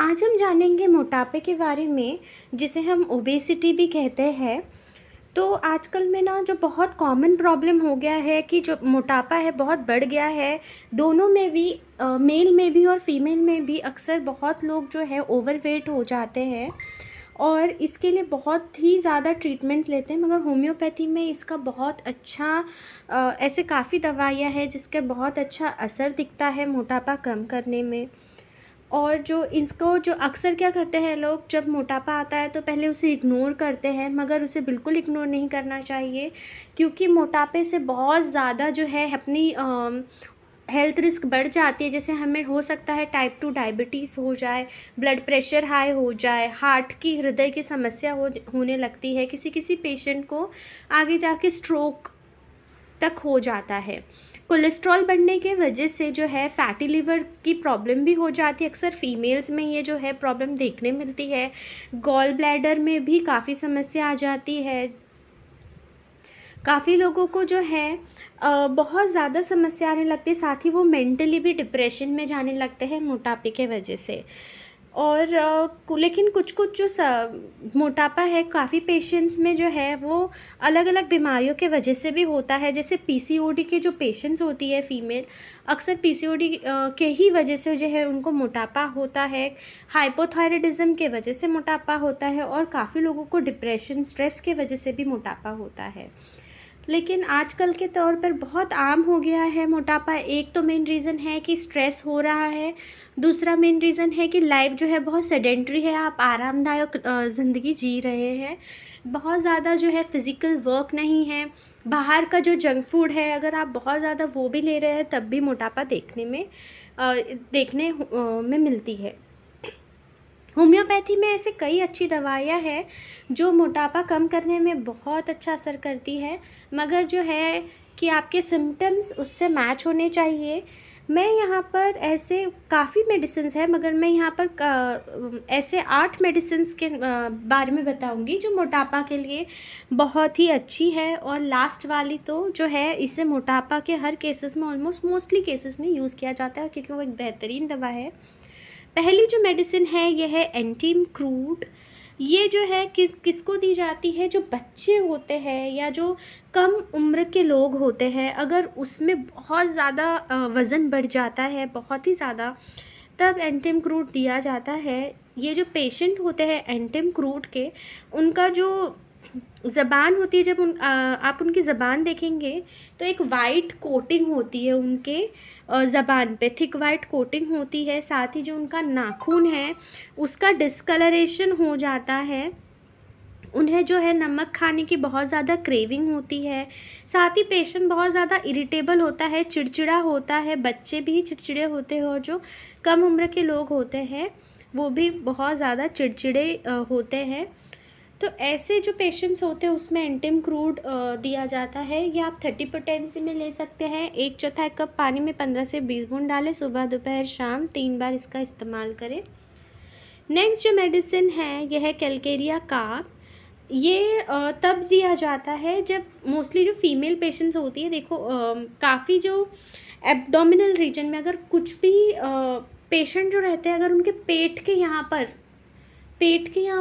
आज हम जानेंगे मोटापे के बारे में, जिसे हम ओबेसिटी भी कहते हैं। तो आजकल में ना जो बहुत कॉमन प्रॉब्लम हो गया है कि जो मोटापा है बहुत बढ़ गया है। दोनों में भी, मेल में भी और फीमेल में भी अक्सर बहुत लोग जो है ओवरवेट हो जाते हैं और इसके लिए बहुत ही ज़्यादा ट्रीटमेंट्स लेते हैं। मगर होम्योपैथी में इसका बहुत अच्छा ऐसे काफ़ी दवाइयाँ हैं जिसका बहुत अच्छा असर दिखता है मोटापा कम करने में। और जो इसको जो अक्सर क्या करते हैं लोग, जब मोटापा आता है तो पहले उसे इग्नोर करते हैं, मगर उसे बिल्कुल इग्नोर नहीं करना चाहिए, क्योंकि मोटापे से बहुत ज़्यादा जो है अपनी हेल्थ रिस्क बढ़ जाती है। जैसे हमें हो सकता है टाइप 2 डायबिटीज़ हो जाए, ब्लड प्रेशर हाई हो जाए, हार्ट की हृदय की समस्या होने लगती है, किसी किसी पेशेंट को आगे जाके स्ट्रोक तक हो जाता है। कोलेस्ट्रॉल बढ़ने के वजह से जो है फैटी लिवर की प्रॉब्लम भी हो जाती है। अक्सर फीमेल्स में ये जो है प्रॉब्लम देखने मिलती है। गॉल ब्लैडर में भी काफ़ी समस्या आ जाती है। काफ़ी लोगों को जो है बहुत ज़्यादा समस्या आने लगती है, साथ ही वो मेंटली भी डिप्रेशन में जाने लगते हैं मोटापे के वजह से। और लेकिन कुछ-कुछ जो मोटापा है काफ़ी पेशेंट्स में जो है वो अलग-अलग बीमारियों के वजह से भी होता है। जैसे पीसीओडी के जो पेशेंट्स होती है फीमेल, अक्सर पीसीओडी के ही वजह से जो है उनको मोटापा होता है। हाइपोथायरायडिज़्म के वजह से मोटापा होता है और काफ़ी लोगों को डिप्रेशन, स्ट्रेस के वजह से भी मोटापा होता है। लेकिन आजकल के तौर पर बहुत आम हो गया है मोटापा। एक तो मेन रीज़न है कि स्ट्रेस हो रहा है, दूसरा मेन रीज़न है कि लाइफ जो है बहुत सेडेंटरी है, आप आरामदायक ज़िंदगी जी रहे हैं। बहुत ज़्यादा जो है फ़िज़िकल वर्क नहीं है। बाहर का जो जंक फूड है, अगर आप बहुत ज़्यादा वो भी ले रहे हैं तब भी मोटापा देखने में मिलती है। होम्योपैथी में ऐसे कई अच्छी दवाइयाँ हैं जो मोटापा कम करने में बहुत अच्छा असर करती है, मगर जो है कि आपके सिम्पटम्स उससे मैच होने चाहिए। मैं यहाँ पर ऐसे काफ़ी मेडिसिन्स हैं, मगर मैं यहाँ पर ऐसे 8 मेडिसिन्स के बारे में बताऊँगी जो मोटापा के लिए बहुत ही अच्छी है। और लास्ट वाली तो जो है इसे मोटापा के हर केसेस में, ऑलमोस्ट मोस्टली केसेस में यूज़ किया जाता है, क्योंकि वो एक बेहतरीन दवा है। पहली जो मेडिसिन है यह है एंटीम क्रूड। ये जो है किसको दी जाती है, जो बच्चे होते हैं या जो कम उम्र के लोग होते हैं, अगर उसमें बहुत ज़्यादा वज़न बढ़ जाता है, बहुत ही ज़्यादा, तब एंटीम क्रूड दिया जाता है। ये जो पेशेंट होते हैं एंटीम क्रूड के, उनका जो ज़बान होती है, जब आप उनकी ज़बान देखेंगे तो एक वाइट कोटिंग होती है उनके ज़बान पे, थिक वाइट कोटिंग होती है। साथ ही जो उनका नाखून है उसका डिस्कलरेशन हो जाता है। उन्हें जो है नमक खाने की बहुत ज़्यादा क्रेविंग होती है। साथ ही पेशेंट बहुत ज़्यादा इरिटेबल होता है, चिड़चिड़ा होता है। बच्चे भी चिड़चिड़े होते हैं और जो कम उम्र के लोग होते हैं वो भी बहुत ज़्यादा चिड़चिड़े होते हैं। तो ऐसे जो पेशेंट्स होते हैं उसमें एंटीम क्रूड दिया जाता है। ये आप 30 पोटेंसी में ले सकते हैं। 1/4 कप पानी में 15 से 20 बूंद डालें, सुबह दोपहर शाम 3 बार इसका इस्तेमाल करें। नेक्स्ट जो मेडिसिन है यह है कैलकेरिया कार्ब। ये तब दिया जाता है जब मोस्टली जो फीमेल पेशेंट्स होती है, देखो काफ़ी जो एब्डोमिनल रीजन में अगर कुछ भी पेशेंट जो रहते हैं, अगर उनके पेट के यहाँ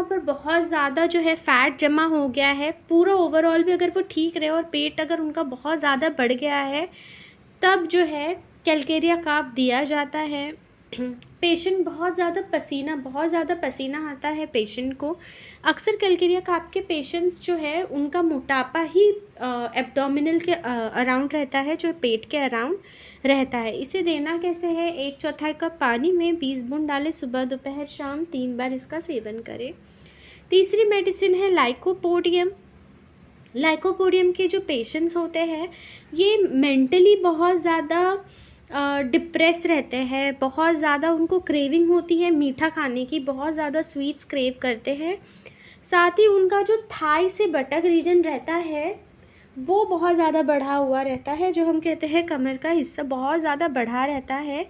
पर बहुत ज़्यादा जो है फ़ैट जमा हो गया है, पूरा ओवरऑल भी अगर वो ठीक रहे और पेट अगर उनका बहुत ज़्यादा बढ़ गया है, तब जो है कैलकेरिया कार्ब दिया जाता है। पेशेंट बहुत ज़्यादा पसीना आता है पेशेंट को। अक्सर कैलकेरिया कार्ब के पेशेंट्स जो है उनका मोटापा ही एब्डोमिनल के अराउंड रहता है, जो पेट के अराउंड रहता है। इसे देना कैसे है, 1/4 कप पानी में 20 बूंद डालें, सुबह दोपहर शाम 3 बार इसका सेवन करें। तीसरी मेडिसिन है लाइकोपोडियम। लाइकोपोडियम के जो पेशेंट्स होते हैं ये मेंटली बहुत ज़्यादा डिप्रेस रहते हैं, बहुत ज़्यादा उनको क्रेविंग होती है मीठा खाने की, बहुत ज़्यादा स्वीट्स क्रेव करते हैं। साथ ही उनका जो थाई से बटक रीजन रहता है वो बहुत ज़्यादा बढ़ा हुआ रहता है, जो हम कहते हैं कमर का हिस्सा बहुत ज़्यादा बढ़ा रहता है।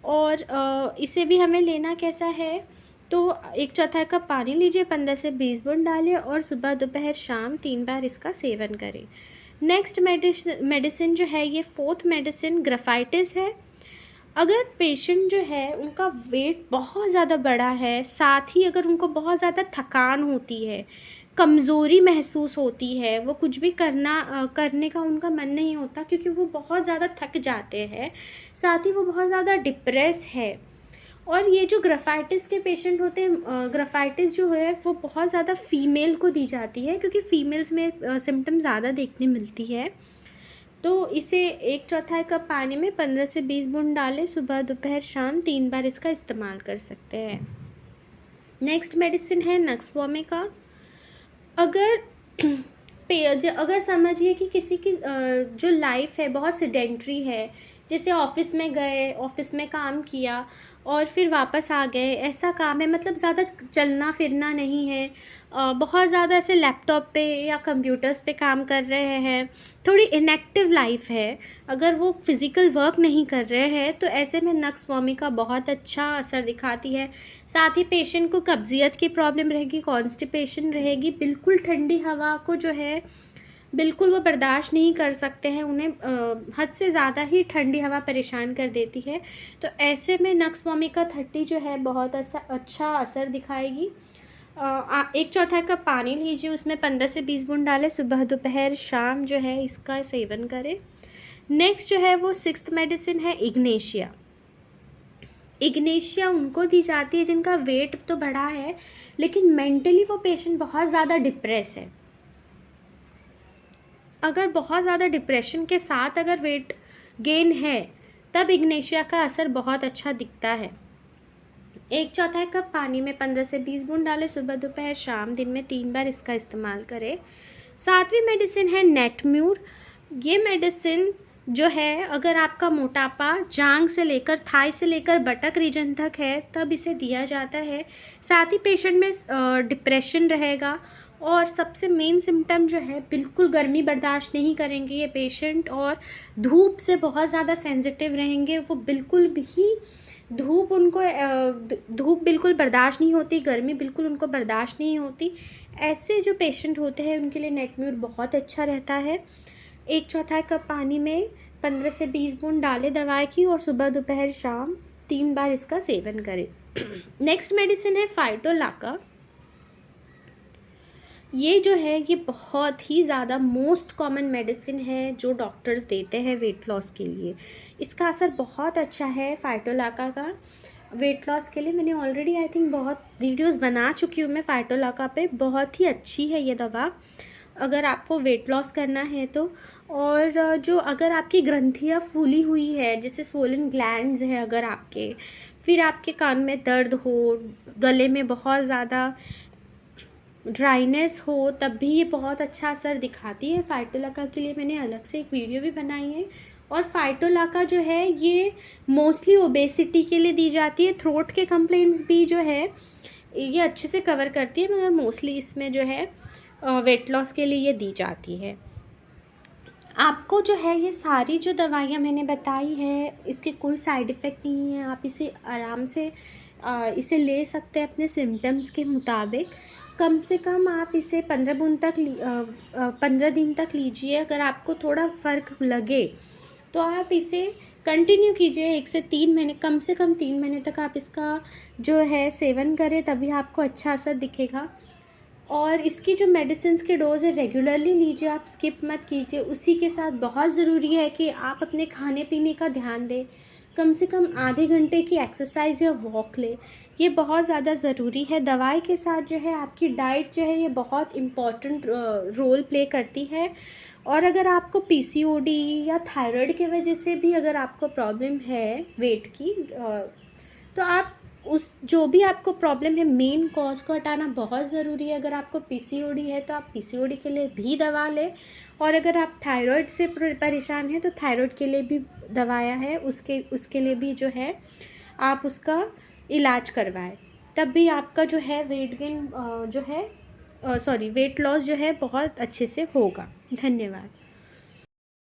और इसे भी हमें लेना कैसा है, तो 1/4 कप पानी लीजिए, 15 से 20 बूंद डालिए और सुबह दोपहर शाम 3 बार इसका सेवन करें। नेक्स्ट मेडिसिन जो है, ये 4th मेडिसिन ग्राफाइटिस है। अगर पेशेंट जो है उनका वेट बहुत ज़्यादा बड़ा है, साथ ही अगर उनको बहुत ज़्यादा थकान होती है, कमज़ोरी महसूस होती है, वो कुछ भी करने का उनका मन नहीं होता क्योंकि वो बहुत ज़्यादा थक जाते हैं, साथ ही वो बहुत ज़्यादा डिप्रेस है। और ये जो ग्राफाइटिस के पेशेंट होते हैं, ग्राफाइटिस जो है वो बहुत ज़्यादा फ़ीमेल को दी जाती है क्योंकि फ़ीमेल्स में सिम्टम ज़्यादा देखने मिलती है। तो इसे 1/4 कप पानी में 15 से 20 बूंद डालें, सुबह दोपहर शाम 3 बार इसका इस्तेमाल कर सकते हैं। नेक्स्ट मेडिसिन है नक्सवामिका। अगर अगर समझिए कि किसी की जो लाइफ है बहुत सेडेंट्री है, जैसे ऑफिस में गए, ऑफिस में काम किया और फिर वापस आ गए, ऐसा काम है, मतलब ज़्यादा चलना फिरना नहीं है, बहुत ज़्यादा ऐसे लैपटॉप पे या कंप्यूटर्स पे काम कर रहे हैं, थोड़ी इनएक्टिव लाइफ है, अगर वो फिज़िकल वर्क नहीं कर रहे हैं तो ऐसे में नक्सवामिका बहुत अच्छा असर दिखाती है। साथ ही पेशेंट को कब्ज़ियत की प्रॉब्लम रहेगी, कॉन्स्टिपेशन रहेगी, बिल्कुल ठंडी हवा को जो है बिल्कुल वो बर्दाश्त नहीं कर सकते हैं, उन्हें हद से ज़्यादा ही ठंडी हवा परेशान कर देती है। तो ऐसे में नक्सवामिका 30 जो है बहुत अच्छा असर दिखाएगी। 1/4 कप पानी लीजिए, उसमें 15 से 20 बूंद डालें, सुबह दोपहर शाम जो है इसका सेवन करें। नेक्स्ट जो है वो 6th मेडिसिन है इग्नेशिया। इग्नेशिया उनको दी जाती है जिनका वेट तो बढ़ा है लेकिन मेंटली वो पेशेंट बहुत ज़्यादा डिप्रेस है। अगर बहुत ज़्यादा डिप्रेशन के साथ अगर वेट गेन है तब इग्नेशिया का असर बहुत अच्छा दिखता है। 1/4 कप पानी में 15 से 20 बूंद डालें, सुबह दोपहर शाम दिन में 3 बार इसका इस्तेमाल करें। 7वीं मेडिसिन है नेटम्यूर। ये मेडिसिन जो है अगर आपका मोटापा जांघ से लेकर थाई से लेकर बटक रीजन तक है तब इसे दिया जाता है। साथ ही पेशेंट में डिप्रेशन रहेगा और सबसे मेन सिम्टम जो है बिल्कुल गर्मी बर्दाश्त नहीं करेंगे ये पेशेंट और धूप से बहुत ज़्यादा सेंसिटिव रहेंगे। वो बिल्कुल भी धूप बिल्कुल बर्दाश्त नहीं होती, गर्मी बिल्कुल उनको बर्दाश्त नहीं होती। ऐसे जो पेशेंट होते हैं उनके लिए नेटम्यूर बहुत अच्छा रहता है। 1/4 कप पानी में 15 से 20 बूंद डालें दवाई की और सुबह दोपहर शाम 3 बार इसका सेवन करें। नेक्स्ट मेडिसिन है फाइटोलाका। ये जो है ये बहुत ही ज़्यादा मोस्ट कॉमन मेडिसिन है जो डॉक्टर्स देते हैं वेट लॉस के लिए। इसका असर बहुत अच्छा है फाइटोलाका का वेट लॉस के लिए। मैंने ऑलरेडी आई थिंक बहुत वीडियोस बना चुकी हूँ मैं फाइटोलाका पे। बहुत ही अच्छी है ये दवा अगर आपको वेट लॉस करना है तो। और जो अगर आपकी ग्रंथियाँ फूली हुई है, जैसे स्वोलन ग्लैंड्स है अगर आपके, फिर आपके कान में दर्द हो, गले में बहुत ज़्यादा ड्राइनेस हो, तब भी ये बहुत अच्छा असर दिखाती है। फाइटोलाका के लिए मैंने अलग से एक वीडियो भी बनाई है। और फाइटोलाका जो है ये मोस्टली ओबेसिटी के लिए दी जाती है। थ्रोट के कंप्लेंट्स भी जो है ये अच्छे से कवर करती है, मगर मोस्टली इसमें जो है वेट लॉस के लिए ये दी जाती है। आपको जो है ये सारी जो दवाइयाँ मैंने बताई है इसके कोई साइड इफ़ेक्ट नहीं है। आप इसे आराम से इसे ले सकते हैं अपने सिम्टम्स के मुताबिक। कम से कम आप इसे 15 दिन तक लीजिए। अगर आपको थोड़ा फ़र्क लगे तो आप इसे कंटिन्यू कीजिए 1 से 3 महीने, कम से कम 3 महीने तक आप इसका जो है सेवन करें, तभी आपको अच्छा असर दिखेगा। और इसकी जो मेडिसिन्स के डोज है रेगुलरली लीजिए, आप स्किप मत कीजिए। उसी के साथ बहुत ज़रूरी है कि आप अपने खाने पीने का ध्यान दें। कम से कम आधे घंटे की एक्सरसाइज या वॉक लें, ये बहुत ज़्यादा ज़रूरी है। दवाई के साथ जो है आपकी डाइट जो है ये बहुत इम्पॉर्टेंट रोल प्ले करती है। और अगर आपको पीसीओडी या थायराइड की वजह से भी अगर आपको प्रॉब्लम है वेट की, तो आप उस जो भी आपको प्रॉब्लम है मेन कॉज को हटाना बहुत ज़रूरी है। अगर आपको पीसीओडी है तो आप पीसीओडी के लिए भी दवा लें, और अगर आप थायराइड से परेशान हैं तो थायराइड के लिए भी दवाएं हैं, उसके लिए भी जो है आप उसका इलाज करवाएं, तब भी आपका जो है वेट गेन वेट लॉस जो है बहुत अच्छे से होगा। धन्यवाद।